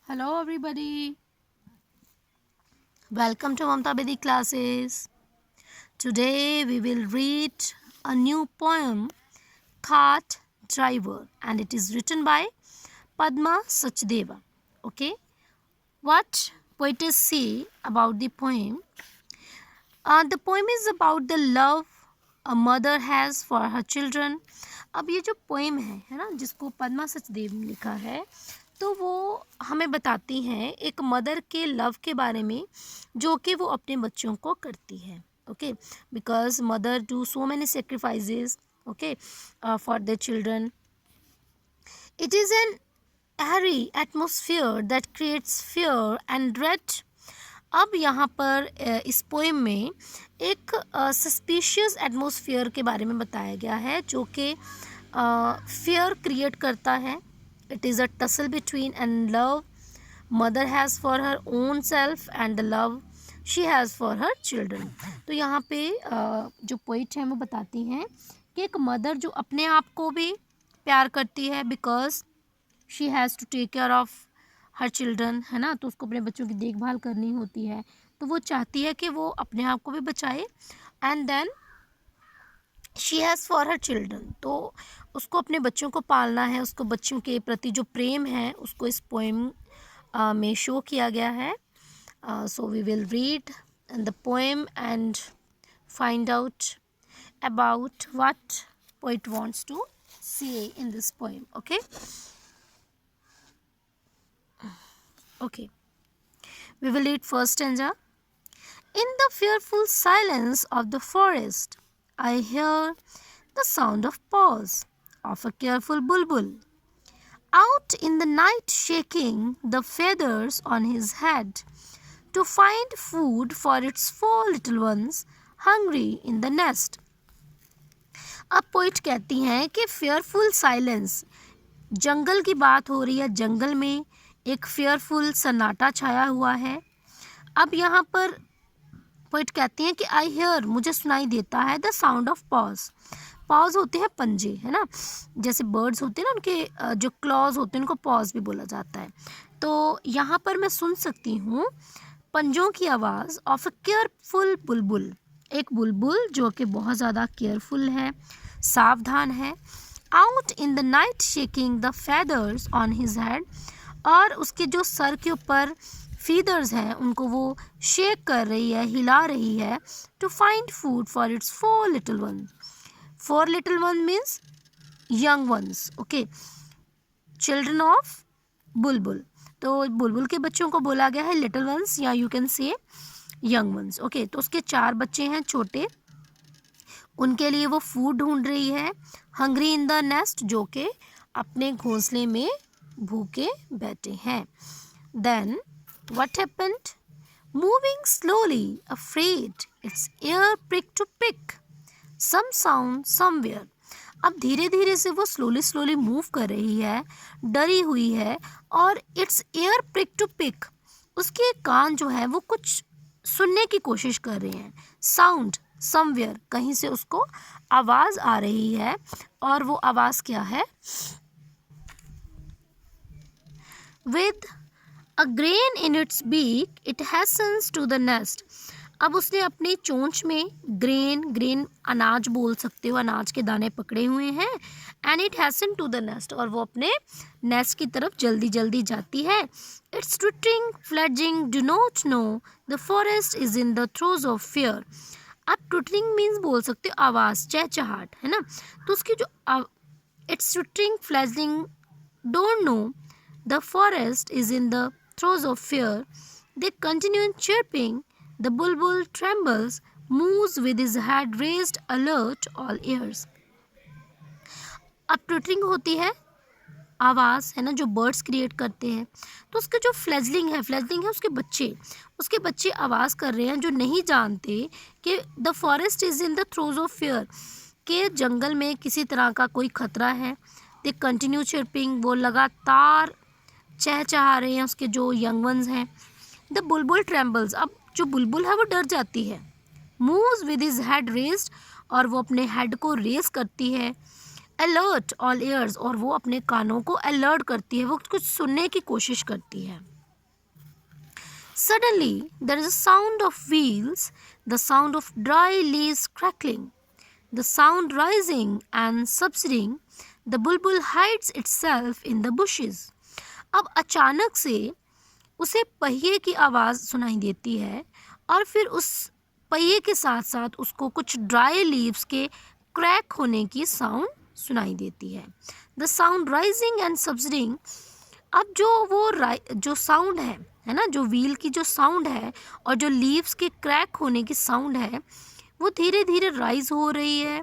Hello everybody. Welcome to Mamta Bedi classes. Today we will read a new poem, Cart Driver, and it is written by Padma Sachdeva. Okay, what poets say about the poem? The poem is about the love a mother has for her children. अब ये जो poem है ना, जिसको पद्मा सचदेव ने लिखा है, तो वो हमें बताती हैं एक मदर के लव के बारे में जो कि वो अपने बच्चों को करती है. Okay, because mother do so many sacrifices, okay, for their children. It is an airy atmosphere that creates fear and dread. अब यहाँ पर इस पोएम में एक सस्पिशियस एटमॉस्फेयर के बारे में बताया गया है जो कि फियर क्रिएट करता है. It is a tussle between and love mother has for her own self and the love she has for her children. तो यहाँ पे जो पोइट हैं वो बताती हैं कि एक मदर जो अपने आप को भी प्यार करती है because she has to take care of her children, है ना, तो उसको अपने बच्चों की देखभाल करनी होती है, तो वो चाहती है कि वो अपने आप को भी बचाए. And then she has for her children, तो उसको अपने बच्चों को पालना है, उसको बच्चों के प्रति जो प्रेम है उसको इस पोएम में शो किया गया है. So we will read the poem and find out about what poet wants to say in this poem. Okay, we will read first stanza. In the fearful silence of the forest, I hear the sound of paws of a careful bulbul. Out in the night shaking the feathers on his head to find food for its 4 little ones hungry in the nest. अब poet कहती हैं कि fearful silence, जंगल की बात हो रही है, जंगल में एक फेयरफुल सन्नाटा छाया हुआ है. अब यहाँ पर पोइट कहती हैं कि आई हियर, मुझे सुनाई देता है the sound of pause. Pause होते हैं पंजे, है ना, जैसे बर्ड्स होते हैं ना, उनके जो क्लॉज होते हैं उनको पॉज भी बोला जाता है. तो यहाँ पर मैं सुन सकती हूँ पंजों की आवाज़ ऑफ अ केयरफुल बुलबुल, एक बुलबुल जो कि बहुत ज़्यादा केयरफुल है, सावधान है. Out in the night shaking the feathers on his head, और उसके जो सर के ऊपर फीदर्स हैं उनको वो शेक कर रही है, हिला रही है. To find food for its 4 little one. 4 little one means young ones, okay, children of bulbul. तो बुलबुल के बच्चों को बोला गया है लिटिल वंस, या you can say young ones. Okay, तो उसके 4 बच्चे हैं छोटे, उनके लिए वो फूड ढूंढ रही है. हंग्री इन द नेस्ट, जो कि अपने घोंसले में भूखे बैठे हैं. Then what happened? Moving slowly afraid its ear prick to pick some sound somewhere. अब धीरे धीरे से वो स्लोली मूव कर रही है, डरी हुई है, और its ear prick to pick, उसके कान जो है वो कुछ सुनने की कोशिश कर रहे हैं. साउंड समवेयर, कहीं से उसको आवाज़ आ रही है, और वो आवाज़ क्या है? With a grain in its beak it hastens to the nest. अब उसने अपनी चोंच में ग्रेन अनाज बोल सकते हो, अनाज के दाने पकड़े हुए हैं. And it hastens to the nest, और वो अपने नेस्ट की तरफ जल्दी जल्दी जाती है. Its twittering fledgling do not know the forest is in the throes of fear. अब ट्विटरिंग मीन्स बोल सकते हो आवाज़, चहचहाट, है ना. तो उसकी जो its twittering fledgling don't know the forest is in the throes of fear. They continue chirping. The bulbul trembles, moves with his head raised, alert, all ears. अब ट्विटरिंग होती है आवाज़, है ना, जो बर्ड्स क्रिएट करते हैं. तो उसका जो फ्लैजलिंग है उसके बच्चे आवाज़ कर रहे हैं, जो नहीं जानते कि the forest is in the throes of fear, के जंगल में किसी तरह का कोई खतरा है. दे कंटिन्यू चिरपिंग, वो लगातार चहचहा रहे हैं उसके जो यंग वंस हैं. द बुलबुल ट्रेम्बल्स, अब जो बुलबुल है वो डर जाती है. Moves with his head raised, और वो अपने हेड को रेज करती है. अलर्ट ऑल ईयर्स, और वो अपने कानों को अलर्ट करती है, वो कुछ सुनने की कोशिश करती है. Suddenly, there is a sound of wheels, the sound of dry leaves crackling, the sound rising and subsiding. The bulbul hides itself in the bushes. अब अचानक से उसे पहिए की आवाज़ सुनाई देती है और फिर उस पहिए के साथ साथ उसको कुछ ड्राई लीव्स के क्रैक होने की साउंड सुनाई देती है. The sound rising and subsiding. अब जो साउंड है ना, जो व्हील की जो साउंड है और जो लीव्स के क्रैक होने की साउंड है, वो धीरे धीरे राइज हो रही है,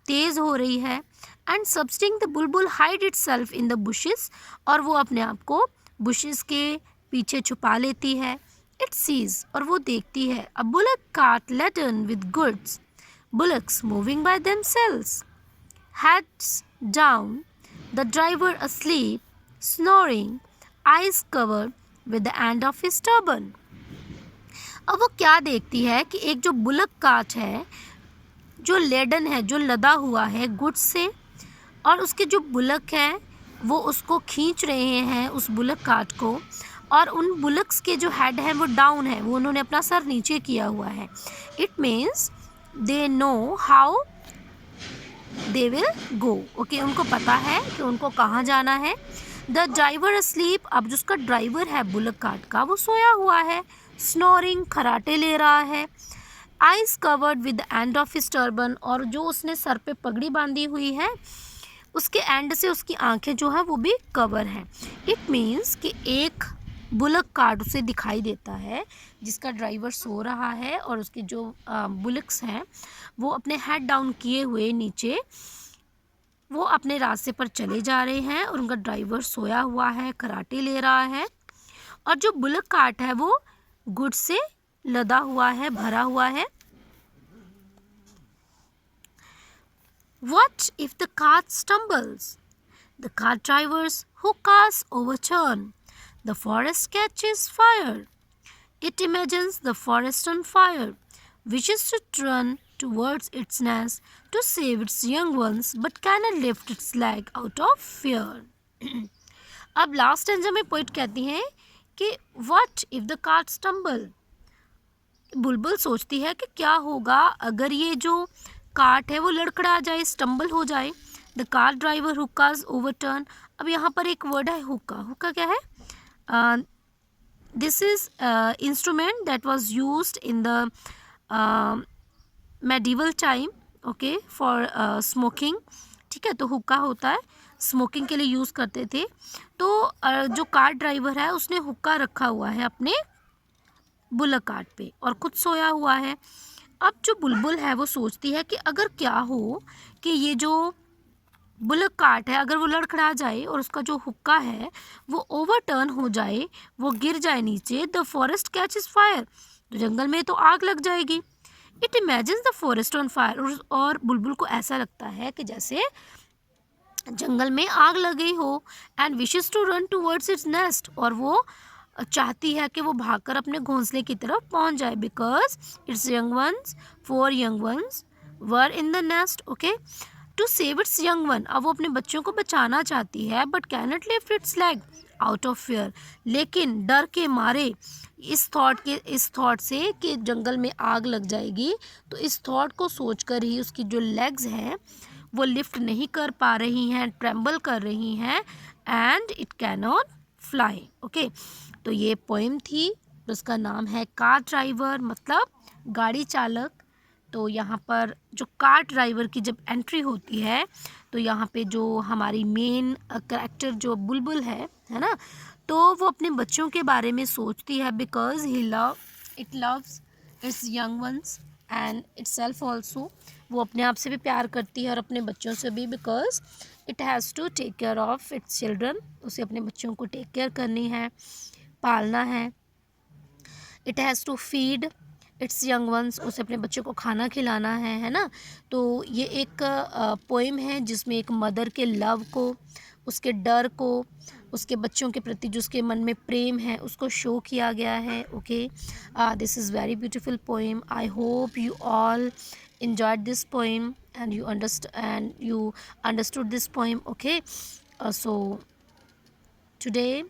तेज़ हो रही है. And सब्सिडिंग, the Bulbul hide it self in the bushes. और वो अपने आप को बुशेस के पीछे छुपा लेती है. इट सीज, और वो देखती है, a bullock cart laden with goods, bullocks moving by themselves, heads down, the driver asleep, snoring, eyes covered with the end of his turban. अब वो क्या देखती है कि एक जो बुलक कार्ट है, जो लेडन है, जो लदा हुआ है गुड्स से, और उसके जो बुलक हैं वो उसको खींच रहे हैं, उस बुलक कार्ट को. और उन बुलक्स के जो हेड है वो डाउन है, वो उन्होंने अपना सर नीचे किया हुआ है. It means they know how they will go. Okay, उनको पता है कि उनको कहाँ जाना है. The driver asleep. अब जिसका ड्राइवर है बुलक कार्ट का, वो सोया हुआ है. स्नोरिंग, खराटे ले रहा है. Eyes covered with the end of his turban. और जो उसने सर पे पगड़ी बांधी हुई है, उसके एंड से उसकी आंखें जो है वो भी कवर हैं. इट मीन्स कि एक बुलक कार्ट उसे दिखाई देता है जिसका ड्राइवर सो रहा है और उसके जो बुलक्स हैं वो अपने हेड डाउन किए हुए नीचे वो अपने रास्ते पर चले जा रहे हैं, और उनका ड्राइवर सोया हुआ है, कराटे ले रहा है. और जो बुलक कार्ट है वो गुड्स से लदा हुआ है, भरा हुआ है. What if the cart stumbles? The cart driver's hookahs overturn. The forest catches fire. It imagines the forest on fire, wishes to run towards its nest to save its young ones, but cannot lift its leg out of fear. अब last stanza में poet कहती हैं कि what if the cart stumble? बुलबुल सोचती है कि क्या होगा अगर ये जो कार्ट है वो लड़खड़ा जाए, स्टम्बल हो जाए. द कार ड्राइवर हुक्काज ओवरटर्न. अब यहाँ पर एक वर्ड है हुक्का. हुक्का क्या है? This is instrument that was used in the medieval time, okay, for smoking. ठीक है, तो हुक्का होता है, स्मोकिंग के लिए यूज़ करते थे. तो जो कार ड्राइवर है उसने हुक्का रखा हुआ है अपने बुलक कार्ट पे और खुद सोया हुआ है. अब जो बुलबुल है वो सोचती है कि अगर क्या हो कि ये जो बुलक कार्ट है अगर वो लड़खड़ा जाए और उसका जो हुक्का है वो ओवरटर्न हो जाए, वो गिर जाए नीचे. The forest catches fire. तो जंगल में तो आग लग जाएगी. It imagines the forest on fire. और बुलबुल को ऐसा लगता है कि जैसे जंगल में आग लगी हो. And wishes to run towards its nest. और वो चाहती है कि वो भागकर अपने घोंसले की तरफ पहुंच जाए. Because its young ones, 4 young ones were in the nest. Okay, to save its young one. अब वो अपने बच्चों को बचाना चाहती है, but cannot lift its leg out of fear. लेकिन डर के मारे, इस थॉट से कि जंगल में आग लग जाएगी, तो इस थॉट को सोचकर ही उसकी जो लेग्स हैं वो लिफ्ट नहीं कर पा रही हैं, ट्रेम्बल कर रही हैं, and it cannot fly. Okay, तो ये पोएम थी, उसका नाम है कार ड्राइवर, मतलब गाड़ी चालक. तो यहाँ पर जो कार ड्राइवर की जब एंट्री होती है तो यहाँ पे जो हमारी मेन कैरेक्टर जो बुलबुल है ना, तो वो अपने बच्चों के बारे में सोचती है. Because it loves it's young once and itself also. वो अपने आप से भी प्यार करती है और अपने बच्चों से भी. Because it has to take care of its children. उसे अपने बच्चों को टेक केयर करनी है, पालना है. It has to feed its young ones. उसे अपने बच्चों को खाना खिलाना है ना. तो ये एक पोएम है जिसमें एक मदर के लव को, उसके डर को, उसके बच्चों के प्रति जो उसके मन में प्रेम है उसको शो किया गया है. Okay, this is very beautiful poem. I hope you all enjoyed this poem and you understood this poem. Okay, so today